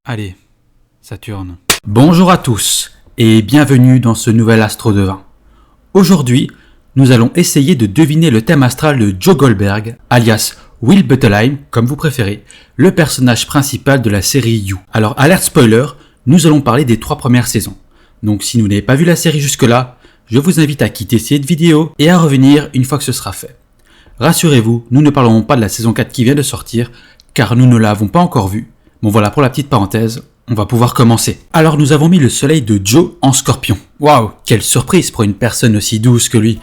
Allez, Saturne. Bonjour à tous et bienvenue dans ce nouvel Astro Devin. Aujourd'hui, nous allons essayer de deviner le thème astral de Joe Goldberg, alias Will Bettelheim, comme vous préférez, le personnage principal de la série You. Alors, alerte spoiler, nous allons parler des 3 premières saisons. Donc si vous n'avez pas vu la série jusque-là, je vous invite à quitter cette vidéo et à revenir une fois que ce sera fait. Rassurez-vous, nous ne parlerons pas de la saison 4 qui vient de sortir, car nous ne l'avons pas encore vue. Bon voilà pour la petite parenthèse, on va pouvoir commencer. Alors nous avons mis le soleil de Joe en scorpion. Waouh, quelle surprise pour une personne aussi douce que lui.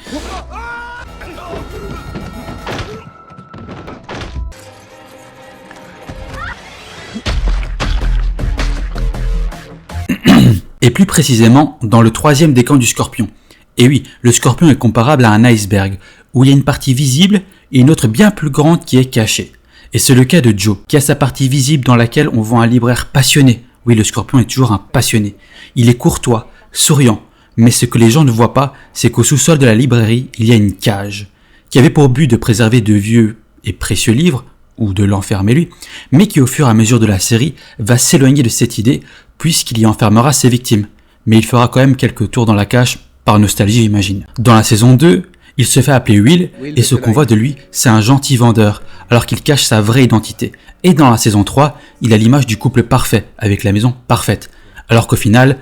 Et plus précisément dans le 3e décan du scorpion. Et oui, le scorpion est comparable à un iceberg, où il y a une partie visible et une autre bien plus grande qui est cachée. Et c'est le cas de Joe, qui a sa partie visible dans laquelle on voit un libraire passionné. Oui, le scorpion est toujours un passionné. Il est courtois, souriant, mais ce que les gens ne voient pas, c'est qu'au sous-sol de la librairie, il y a une cage, qui avait pour but de préserver de vieux et précieux livres, ou de l'enfermer lui, mais qui au fur et à mesure de la série va s'éloigner de cette idée, puisqu'il y enfermera ses victimes. Mais il fera quand même quelques tours dans la cage, par nostalgie j'imagine. Dans la saison 2, il se fait appeler Will, et ce qu'on voit de lui, c'est un gentil vendeur, alors qu'il cache sa vraie identité. Et dans la saison 3, il a l'image du couple parfait, avec la maison parfaite, alors qu'au final,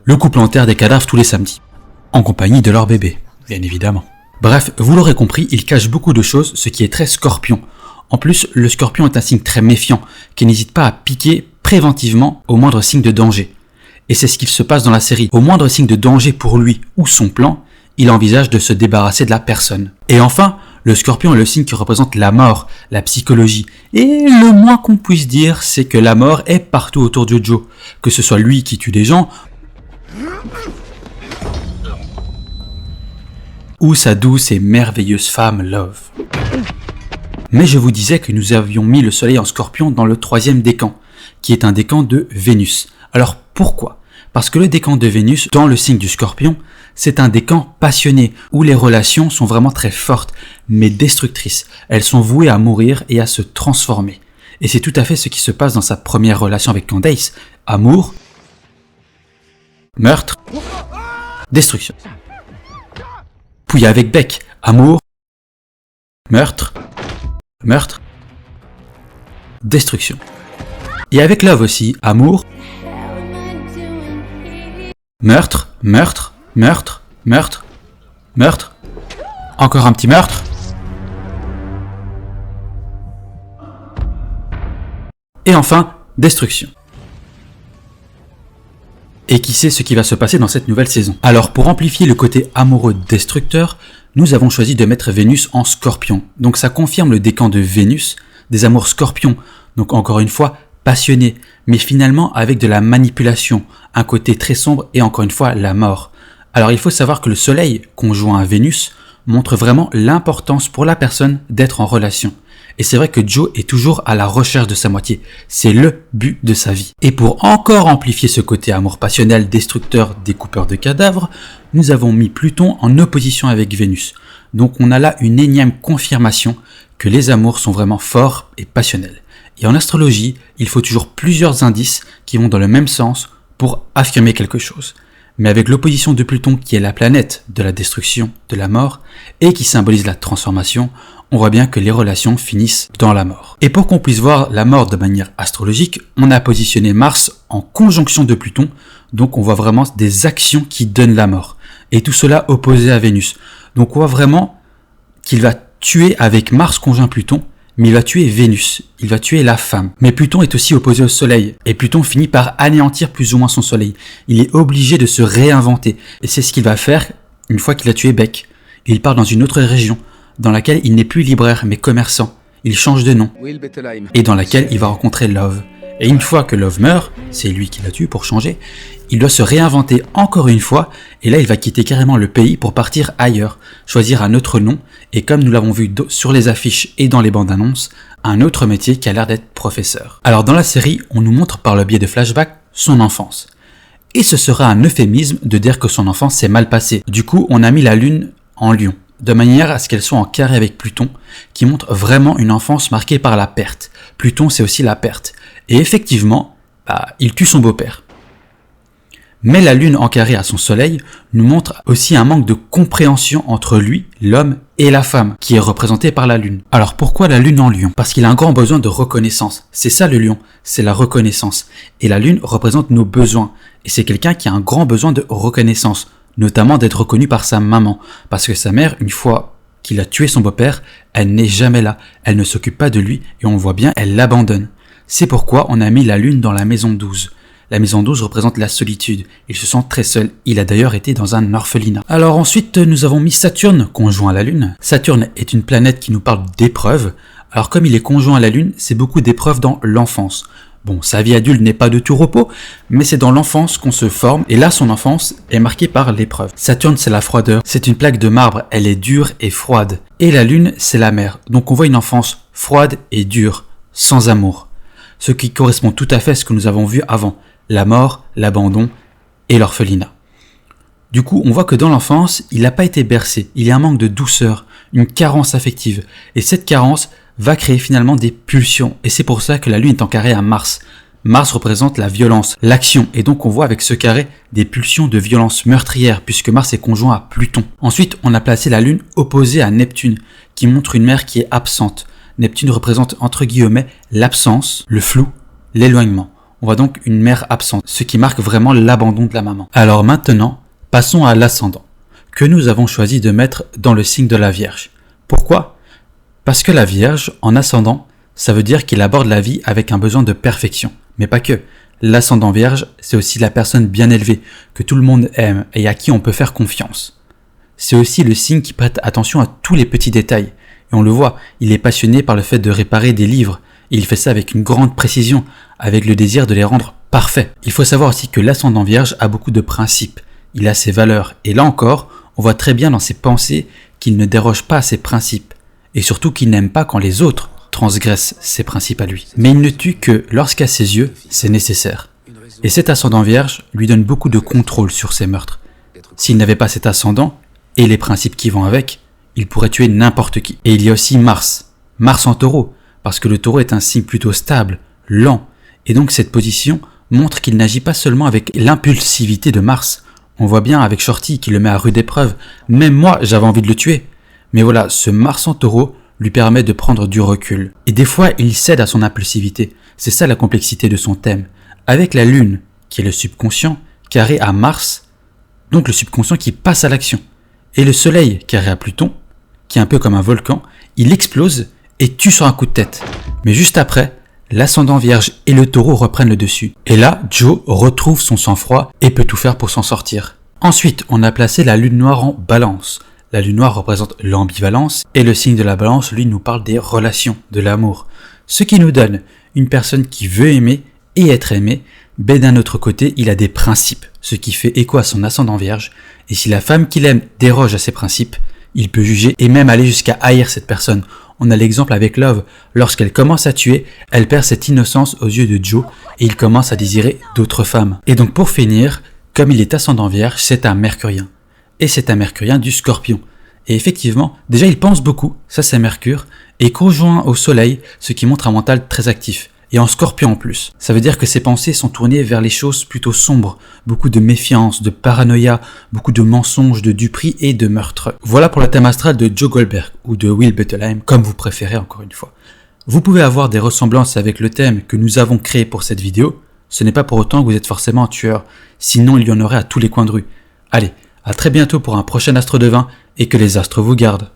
le couple enterre des cadavres tous les samedis, en compagnie de leur bébé, bien évidemment. Bref, vous l'aurez compris, il cache beaucoup de choses, ce qui est très scorpion. En plus, le scorpion est un signe très méfiant, qui n'hésite pas à piquer préventivement au moindre signe de danger. Et c'est ce qu'il se passe dans la série. Au moindre signe de danger pour lui ou son plan, il envisage de se débarrasser de la personne. Et enfin, le scorpion est le signe qui représente la mort, la psychologie. Et le moins qu'on puisse dire, c'est que la mort est partout autour de Joe. Que ce soit lui qui tue des gens, ou sa douce et merveilleuse femme Love. Mais je vous disais que nous avions mis le soleil en scorpion dans le 3e décan, qui est un décan de Vénus. Alors pourquoi ? Parce que le décan de Vénus, dans le signe du scorpion, c'est un décan passionné, où les relations sont vraiment très fortes, mais destructrices. Elles sont vouées à mourir et à se transformer. Et c'est tout à fait ce qui se passe dans sa première relation avec Candace. Amour, meurtre, destruction. Puis avec Beck, amour, meurtre, destruction. Et avec Love aussi, amour, meurtre, encore un petit meurtre, et enfin, destruction. Et qui sait ce qui va se passer dans cette nouvelle saison? Alors pour amplifier le côté amoureux destructeur, nous avons choisi de mettre Vénus en scorpion. Donc ça confirme le décan de Vénus, des amours scorpions, donc encore une fois, passionné, mais finalement avec de la manipulation, un côté très sombre et encore une fois la mort. Alors il faut savoir que le soleil, conjoint à Vénus, montre vraiment l'importance pour la personne d'être en relation. Et c'est vrai que Joe est toujours à la recherche de sa moitié, c'est le but de sa vie. Et pour encore amplifier ce côté amour passionnel destructeur des coupeurs de cadavres, nous avons mis Pluton en opposition avec Vénus. Donc on a là une énième confirmation que les amours sont vraiment forts et passionnels. Et en astrologie, il faut toujours plusieurs indices qui vont dans le même sens pour affirmer quelque chose. Mais avec l'opposition de Pluton qui est la planète de la destruction, de la mort, et qui symbolise la transformation, on voit bien que les relations finissent dans la mort. Et pour qu'on puisse voir la mort de manière astrologique, on a positionné Mars en conjonction de Pluton, donc on voit vraiment des actions qui donnent la mort. Et tout cela opposé à Vénus. Donc on voit vraiment qu'il va tuer avec Mars conjoint Pluton, mais il va tuer Vénus, il va tuer la femme. Mais Pluton est aussi opposé au Soleil, et Pluton finit par anéantir plus ou moins son Soleil. Il est obligé de se réinventer, et c'est ce qu'il va faire une fois qu'il a tué Beck. Il part dans une autre région, dans laquelle il n'est plus libraire, mais commerçant. Il change de nom, et dans laquelle il va rencontrer Love. Et une fois que Love meurt, c'est lui qui l'a tué pour changer, il doit se réinventer encore une fois, et là il va quitter carrément le pays pour partir ailleurs, choisir un autre nom, et comme nous l'avons vu sur les affiches et dans les bandes annonces, un autre métier qui a l'air d'être professeur. Alors dans la série, on nous montre par le biais de flashbacks son enfance. Et ce sera un euphémisme de dire que son enfance s'est mal passée. Du coup, on a mis la lune en lion. de manière à ce qu'elles soient en carré avec Pluton, qui montre vraiment une enfance marquée par la perte. Pluton, c'est aussi la perte. Et effectivement, il tue son beau-père. Mais la lune en carré à son soleil nous montre aussi un manque de compréhension entre lui, l'homme, et la femme, qui est représentée par la lune. Alors pourquoi la lune en lion? Parce qu'il a un grand besoin de reconnaissance. C'est ça le lion, c'est la reconnaissance. Et la lune représente nos besoins. Et c'est quelqu'un qui a un grand besoin de reconnaissance, notamment d'être reconnu par sa maman. Parce que sa mère, une fois qu'il a tué son beau-père, elle n'est jamais là. Elle ne s'occupe pas de lui et on le voit bien, elle l'abandonne. C'est pourquoi on a mis la lune dans la maison 12. La maison 12 représente la solitude. Il se sent très seul. Il a d'ailleurs été dans un orphelinat. Alors ensuite, nous avons mis Saturne, conjoint à la Lune. Saturne est une planète qui nous parle d'épreuves. Alors comme il est conjoint à la Lune, c'est beaucoup d'épreuves dans l'enfance. Bon, sa vie adulte n'est pas de tout repos, mais c'est dans l'enfance qu'on se forme, et là son enfance est marquée par l'épreuve. Saturne, c'est la froideur. C'est une plaque de marbre, elle est dure et froide. Et la Lune, c'est la mer. Donc on voit une enfance froide et dure, sans amour. Ce qui correspond tout à fait à ce que nous avons vu avant. La mort, l'abandon et l'orphelinat. Du coup, on voit que dans l'enfance, il n'a pas été bercé, il y a un manque de douceur, une carence affective. Et cette carence va créer finalement des pulsions. Et c'est pour ça que la Lune est en carré à Mars. Mars représente la violence, l'action. Et donc on voit avec ce carré des pulsions de violence meurtrière, puisque Mars est conjoint à Pluton. Ensuite, on a placé la Lune opposée à Neptune, qui montre une mer qui est absente. Neptune représente entre guillemets l'absence, le flou, l'éloignement. On voit donc une mère absente, ce qui marque vraiment l'abandon de la maman. Alors maintenant, passons à l'ascendant, que nous avons choisi de mettre dans le signe de la Vierge. Pourquoi? Parce que la Vierge, en ascendant, ça veut dire qu'il aborde la vie avec un besoin de perfection. Mais pas que. L'ascendant Vierge, c'est aussi la personne bien élevée, que tout le monde aime et à qui on peut faire confiance. C'est aussi le signe qui prête attention à tous les petits détails. Et on le voit, il est passionné par le fait de réparer des livres. Et il fait ça avec une grande précision, avec le désir de les rendre parfaits. Il faut savoir aussi que l'ascendant Vierge a beaucoup de principes. Il a ses valeurs. Et là encore, on voit très bien dans ses pensées qu'il ne déroge pas à ses principes. Et surtout qu'il n'aime pas quand les autres transgressent ses principes à lui. Mais il ne tue que lorsqu'à ses yeux, c'est nécessaire. Et cet ascendant Vierge lui donne beaucoup de contrôle sur ses meurtres. S'il n'avait pas cet ascendant, et les principes qui vont avec, il pourrait tuer n'importe qui. Et il y a aussi Mars. Mars en taureau. Parce que le taureau est un signe plutôt stable, lent, et donc cette position montre qu'il n'agit pas seulement avec l'impulsivité de Mars. On voit bien avec Shorty qui le met à rude épreuve, même moi j'avais envie de le tuer. Mais voilà, ce Mars en taureau lui permet de prendre du recul. Et des fois il cède à son impulsivité, c'est ça la complexité de son thème. Avec la Lune, qui est le subconscient, carré à Mars, donc le subconscient qui passe à l'action. Et le Soleil, carré à Pluton, qui est un peu comme un volcan, il explose et tue sur un coup de tête. Mais juste après, l'ascendant Vierge et le taureau reprennent le dessus. Et là, Joe retrouve son sang-froid et peut tout faire pour s'en sortir. Ensuite, on a placé la lune noire en balance. La lune noire représente l'ambivalence et le signe de la balance, lui, nous parle des relations, de l'amour. Ce qui nous donne une personne qui veut aimer et être aimée, mais d'un autre côté, il a des principes, ce qui fait écho à son ascendant Vierge. Et si la femme qu'il aime déroge à ses principes, il peut juger et même aller jusqu'à haïr cette personne. On a l'exemple avec Love. Lorsqu'elle commence à tuer, elle perd cette innocence aux yeux de Joe et il commence à désirer d'autres femmes. Et donc pour finir, comme il est ascendant Vierge, c'est un Mercurien. Et c'est un Mercurien du Scorpion. Et effectivement, déjà il pense beaucoup, ça c'est Mercure, et conjoint au Soleil, ce qui montre un mental très actif. Et en Scorpion en plus. Ça veut dire que ses pensées sont tournées vers les choses plutôt sombres, beaucoup de méfiance, de paranoïa, beaucoup de mensonges, de duperie et de meurtre. Voilà pour le thème astral de Joe Goldberg, ou de Will Bettelheim, comme vous préférez encore une fois. Vous pouvez avoir des ressemblances avec le thème que nous avons créé pour cette vidéo, ce n'est pas pour autant que vous êtes forcément un tueur, sinon il y en aurait à tous les coins de rue. Allez, à très bientôt pour un prochain Astre Devin, et que les astres vous gardent.